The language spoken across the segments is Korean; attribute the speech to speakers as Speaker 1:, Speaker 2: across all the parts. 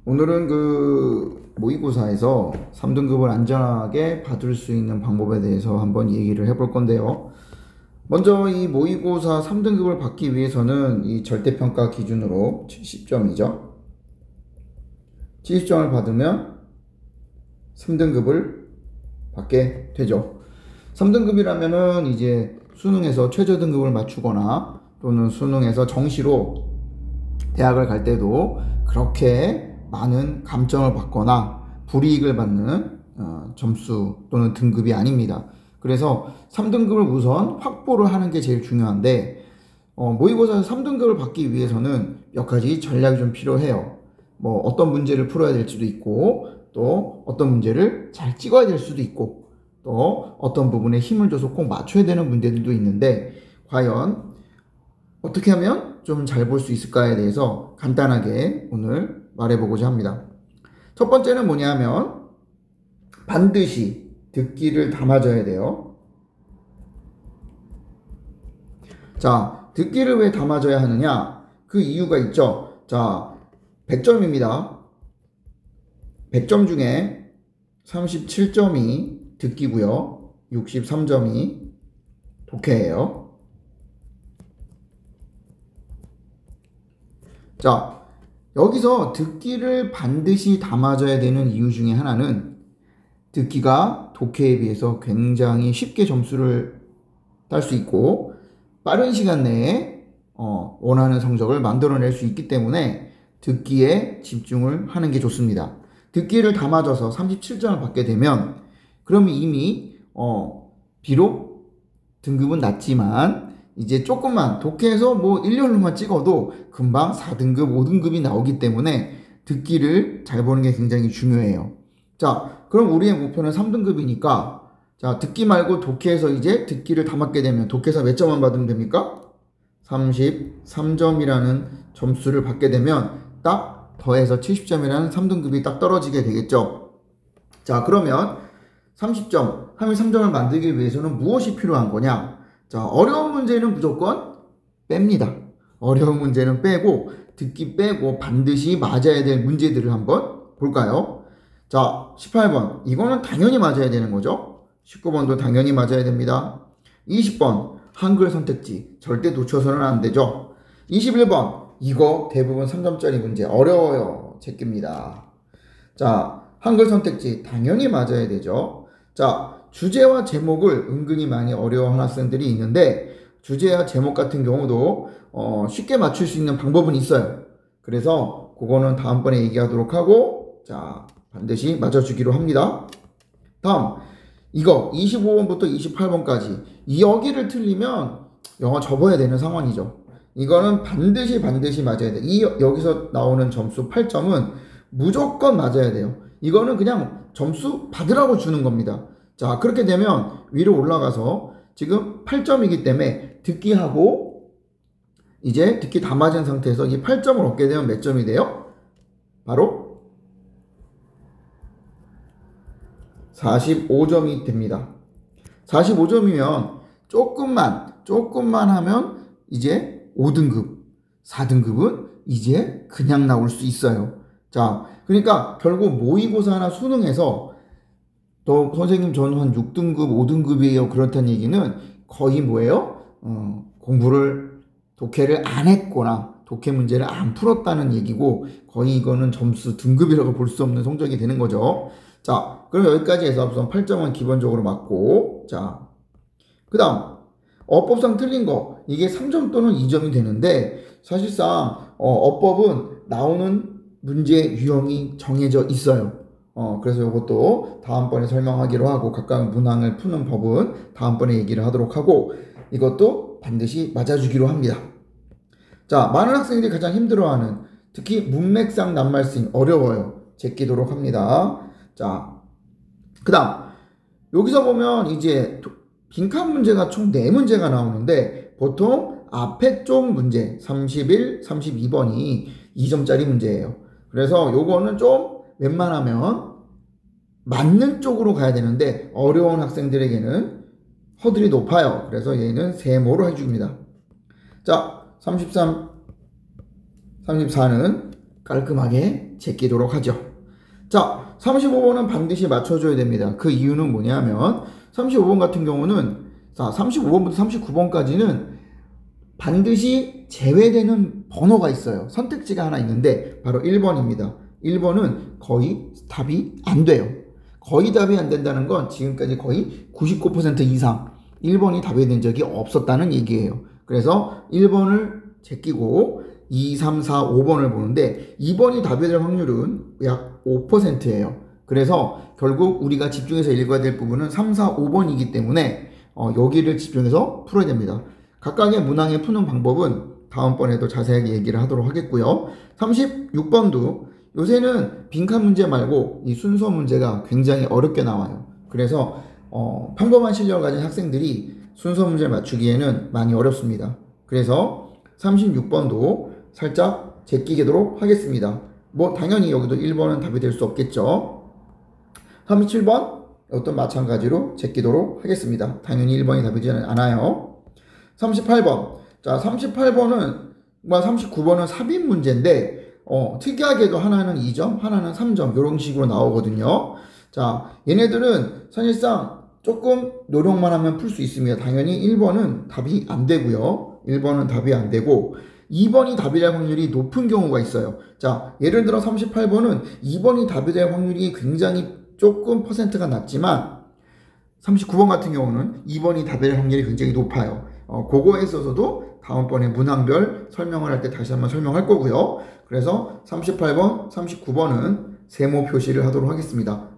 Speaker 1: 오늘은 그 모의고사에서 3등급을 안전하게 받을 수 있는 방법에 대해서 한번 얘기를 해볼 건데요. 먼저 이 모의고사 3등급을 받기 위해서는 이 절대평가 기준으로 70점이죠. 70점을 받으면 3등급을 받게 되죠. 3등급이라면은 이제 수능에서 최저 등급을 맞추거나 또는 수능에서 정시로 대학을 갈 때도 그렇게 많은 감점을 받거나 불이익을 받는 점수 또는 등급이 아닙니다. 그래서 3등급을 우선 확보를 하는 게 제일 중요한데 모의고사에서 3등급을 받기 위해서는 몇 가지 전략이 좀 필요해요. 뭐 어떤 문제를 풀어야 될 수도 있고 또 어떤 문제를 잘 찍어야 될 수도 있고 또 어떤 부분에 힘을 줘서 꼭 맞춰야 되는 문제들도 있는데 과연 어떻게 하면 좀 잘 볼 수 있을까에 대해서 간단하게 오늘 말해보고자 합니다. 첫 번째는 뭐냐면 반드시 듣기를 다 맞아야 돼요. 자, 듣기를 왜 다 맞아야 하느냐? 그 이유가 있죠. 자, 100점입니다. 100점 중에 37점이 듣기고요. 63점이 독해예요. 자, 여기서 듣기를 반드시 다 맞아야 되는 이유 중에 하나는 듣기가 독해에 비해서 굉장히 쉽게 점수를 딸 수 있고 빠른 시간 내에 원하는 성적을 만들어낼 수 있기 때문에 듣기에 집중을 하는 게 좋습니다. 듣기를 다 맞아서 37점을 받게 되면 그러면 이미 비록 등급은 낮지만 이제 조금만 독해에서 뭐 1년로만 찍어도 금방 4등급, 5등급이 나오기 때문에 듣기를 잘 보는 게 굉장히 중요해요. 자, 그럼 우리의 목표는 3등급이니까 자, 듣기 말고 독해에서 이제 듣기를 다 맞게 되면 독해에서 몇 점만 받으면 됩니까? 33점이라는 점수를 받게 되면 딱 더해서 70점이라는 3등급이 딱 떨어지게 되겠죠. 자, 그러면 30점, 33점을 만들기 위해서는 무엇이 필요한 거냐? 자, 어려운 문제는 무조건 뺍니다. 어려운 문제는 빼고 듣기 빼고 반드시 맞아야 될 문제들을 한번 볼까요? 자, 18번. 이거는 당연히 맞아야 되는 거죠. 19번도 당연히 맞아야 됩니다. 20번. 한글 선택지. 절대 놓쳐서는 안 되죠. 21번. 이거 대부분 3점짜리 문제. 어려워요. 제끼입니다. 자, 한글 선택지. 당연히 맞아야 되죠. 자, 주제와 제목을 은근히 많이 어려워하는 학생들이 있는데 주제와 제목 같은 경우도 쉽게 맞출 수 있는 방법은 있어요. 그래서 그거는 다음번에 얘기하도록 하고 자, 반드시 맞춰주기로 합니다. 다음 이거 25번부터 28번까지 여기를 틀리면 영어 접어야 되는 상황이죠. 이거는 반드시 맞아야 돼. 여기서 나오는 점수 8점은 무조건 맞아야 돼요. 이거는 그냥 점수 받으라고 주는 겁니다. 자, 그렇게 되면 위로 올라가서 지금 8점이기 때문에 듣기하고 이제 듣기 다 맞은 상태에서 이 8점을 얻게 되면 몇 점이 돼요? 바로 45점이 됩니다. 45점이면 조금만 하면 이제 5등급, 4등급은 이제 그냥 나올 수 있어요. 자, 그러니까 결국 모의고사나 수능에서 또 선생님 저는 한 6등급, 5등급이에요. 그렇다는 얘기는 거의 뭐예요? 독해를 안 했거나 독해 문제를 안 풀었다는 얘기고 거의 이거는 점수 등급이라고 볼 수 없는 성적이 되는 거죠. 자, 그럼 여기까지 해서 우선 8점은 기본적으로 맞고 자, 그 다음 어법상 틀린 거 이게 3점 또는 2점이 되는데 사실상 어법은 나오는 문제 유형이 정해져 있어요. 그래서 이것도 다음번에 설명하기로 하고 각각 문항을 푸는 법은 다음번에 얘기를 하도록 하고 이것도 반드시 맞아주기로 합니다. 자, 많은 학생들이 가장 힘들어하는 특히 문맥상 낱말쓰기 어려워요. 제끼도록 합니다. 자, 그 다음 여기서 보면 이제 빈칸 문제가 총 4문제가 나오는데 보통 앞에 쪽 문제 31, 32번이 2점짜리 문제예요. 그래서 요거는 좀 웬만하면 맞는 쪽으로 가야 되는데 어려운 학생들에게는 허들이 높아요. 그래서 얘는 세모로 해줍니다. 자, 33, 34는 깔끔하게 제끼도록 하죠. 자, 35번은 반드시 맞춰줘야 됩니다. 그 이유는 뭐냐면 35번 같은 경우는 자, 35번부터 39번까지는 반드시 제외되는 번호가 있어요. 선택지가 하나 있는데 바로 1번입니다. 1번은 거의 답이 안 돼요. 거의 답이 안 된다는 건 지금까지 거의 99% 이상 1번이 답이 된 적이 없었다는 얘기예요. 그래서 1번을 제끼고 2, 3, 4, 5번을 보는데 2번이 답이 될 확률은 약 5%예요. 그래서 결국 우리가 집중해서 읽어야 될 부분은 3, 4, 5번이기 때문에 여기를 집중해서 풀어야 됩니다. 각각의 문항의 푸는 방법은 다음번에도 자세하게 얘기를 하도록 하겠고요. 36번도 요새는 빈칸 문제 말고 이 순서 문제가 굉장히 어렵게 나와요. 그래서 평범한 실력을 가진 학생들이 순서 문제를 맞추기에는 많이 어렵습니다. 그래서 36번도 살짝 제끼도록 하겠습니다. 뭐 당연히 여기도 1번은 답이 될 수 없겠죠. 37번 이것도 마찬가지로 제끼도록 하겠습니다. 당연히 1번이 답이 되지 않아요. 38번. 자, 38번은 39번은 삽입 문제인데 특이하게도 하나는 2점, 하나는 3점 이런 식으로 나오거든요. 자, 얘네들은 사실상 조금 노력만 하면 풀 수 있습니다. 당연히 1번은 답이 안 되고요. 1번은 답이 안 되고 2번이 답이 될 확률이 높은 경우가 있어요. 자, 예를 들어 38번은 2번이 답이 될 확률이 굉장히 조금 퍼센트가 낮지만 39번 같은 경우는 2번이 답이 될 확률이 굉장히 높아요. 그거에 있어서도 다음번에 문항별 설명을 할 때 다시 한번 설명할 거고요. 그래서 38번, 39번은 세모 표시를 하도록 하겠습니다.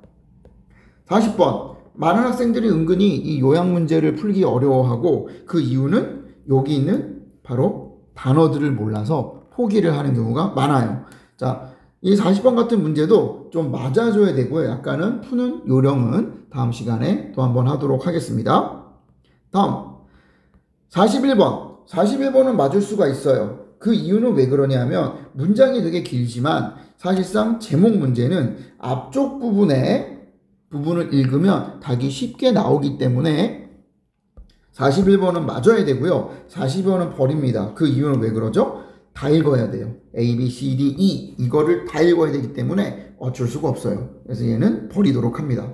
Speaker 1: 40번. 많은 학생들이 은근히 이 요약 문제를 풀기 어려워하고 그 이유는 여기 있는 바로 단어들을 몰라서 포기를 하는 경우가 많아요. 자, 이 40번 같은 문제도 좀 맞아줘야 되고요. 약간은 푸는 요령은 다음 시간에 또 한번 하도록 하겠습니다. 다음 41번. 41번은 맞을 수가 있어요. 그 이유는 왜 그러냐면 문장이 되게 길지만 사실상 제목 문제는 앞쪽 부분을 읽으면 답이 쉽게 나오기 때문에 41번은 맞아야 되고요. 42번은 버립니다. 그 이유는 왜 그러죠? 다 읽어야 돼요. A, B, C, D, E 이거를 다 읽어야 되기 때문에 어쩔 수가 없어요. 그래서 얘는 버리도록 합니다.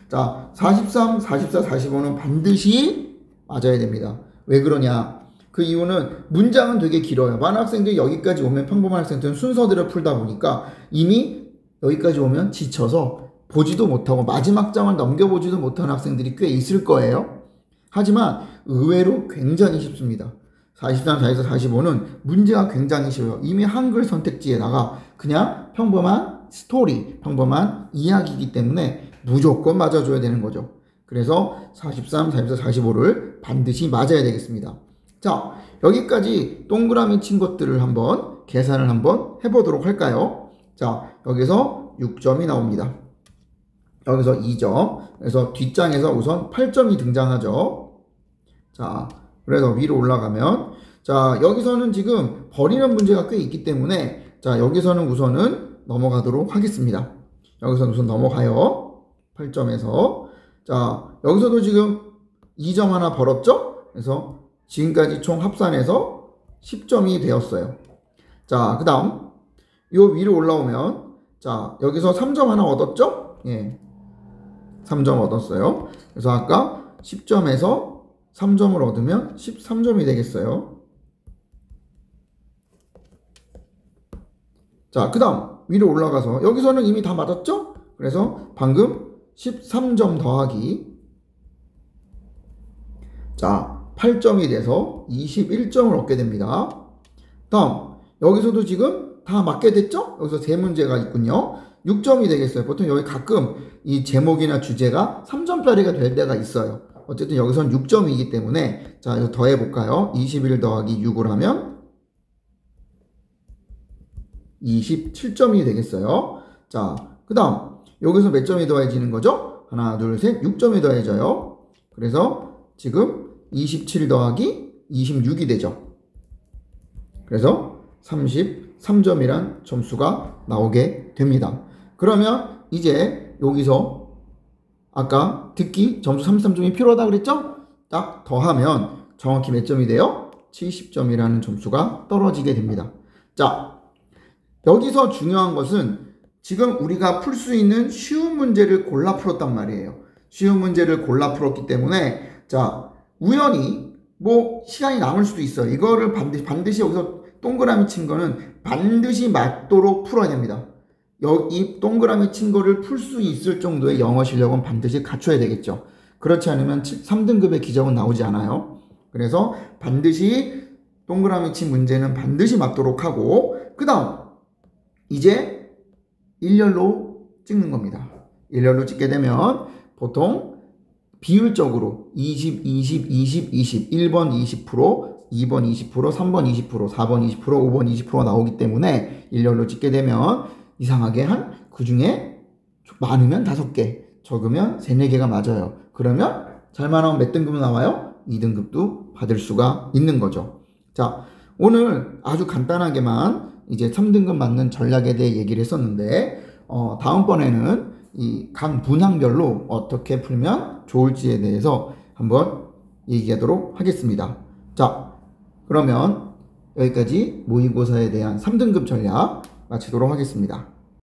Speaker 1: 자, 43, 44, 45는 반드시 맞아야 됩니다. 왜 그러냐? 그 이유는 문장은 되게 길어요. 많은 학생들이 여기까지 오면 평범한 학생들은 순서대로 풀다 보니까 이미 여기까지 오면 지쳐서 보지도 못하고 마지막 장을 넘겨보지도 못하는 학생들이 꽤 있을 거예요. 하지만 의외로 굉장히 쉽습니다. 43, 44, 45는 문제가 굉장히 쉬워요. 이미 한글 선택지에다가 그냥 평범한 스토리, 평범한 이야기이기 때문에 무조건 맞아줘야 되는 거죠. 그래서 43, 44, 45를 반드시 맞아야 되겠습니다. 자, 여기까지 동그라미 친 것들을 한번 계산을 한번 해보도록 할까요? 자, 여기서 6점이 나옵니다. 여기서 2점. 그래서 뒷장에서 우선 8점이 등장하죠. 자, 그래서 위로 올라가면 자, 여기서는 지금 버리는 문제가 꽤 있기 때문에 자, 여기서는 우선은 넘어가도록 하겠습니다. 여기서는 우선 넘어가요. 8점에서 자, 여기서도 지금 2점 하나 벌었죠? 그래서 지금까지 총 합산해서 10점이 되었어요. 자, 그 다음 요 위로 올라오면 자, 여기서 3점 하나 얻었죠? 예, 3점 얻었어요. 그래서 아까 10점에서 3점을 얻으면 13점이 되겠어요. 자, 그 다음 위로 올라가서 여기서는 이미 다 맞았죠? 그래서 방금 13점 더하기 자 8점이 돼서 21점을 얻게 됩니다. 다음 여기서도 지금 다 맞게 됐죠? 여기서 세 문제가 있군요. 6점이 되겠어요. 보통 여기 가끔 이 제목이나 주제가 3점짜리가 될 때가 있어요. 어쨌든 여기서는 6점이기 때문에 자, 이거 더해볼까요? 21 더하기 6을 하면 27점이 되겠어요. 자, 그 다음 여기서 몇 점이 더해지는 거죠? 하나, 둘, 셋, 6점이 더해져요. 그래서 지금 27 더하기 26이 되죠. 그래서 33점이란 점수가 나오게 됩니다. 그러면 이제 여기서 아까 듣기 점수 33점이 필요하다 그랬죠? 딱 더하면 정확히 몇 점이 돼요? 70점이라는 점수가 떨어지게 됩니다. 자, 여기서 중요한 것은 지금 우리가 풀 수 있는 쉬운 문제를 골라 풀었단 말이에요. 쉬운 문제를 골라 풀었기 때문에 자, 우연히 뭐 시간이 남을 수도 있어요. 이거를 반드시 여기서 동그라미 친 거는 반드시 맞도록 풀어야 됩니다. 이 동그라미 친 거를 풀 수 있을 정도의 영어 실력은 반드시 갖춰야 되겠죠. 그렇지 않으면 3등급의 기적은 나오지 않아요. 그래서 반드시 동그라미 친 문제는 반드시 맞도록 하고 그 다음 이제 일렬로 찍는 겁니다. 일렬로 찍게 되면 보통 비율적으로 20, 20, 20, 20, 1번 20%, 2번 20%, 3번 20%, 4번 20%, 5번 20%가 나오기 때문에 일렬로 찍게 되면 이상하게 그 중에 많으면 5개, 적으면 3, 4개가 맞아요. 그러면 잘만 하면 몇 등급 나와요? 2등급도 받을 수가 있는 거죠. 자, 오늘 아주 간단하게만 이제 3등급 맞는 전략에 대해 얘기를 했었는데 다음번에는 이 각 분항별로 어떻게 풀면 좋을지에 대해서 한번 얘기하도록 하겠습니다. 자, 그러면 여기까지 모의고사에 대한 3등급 전략 마치도록 하겠습니다.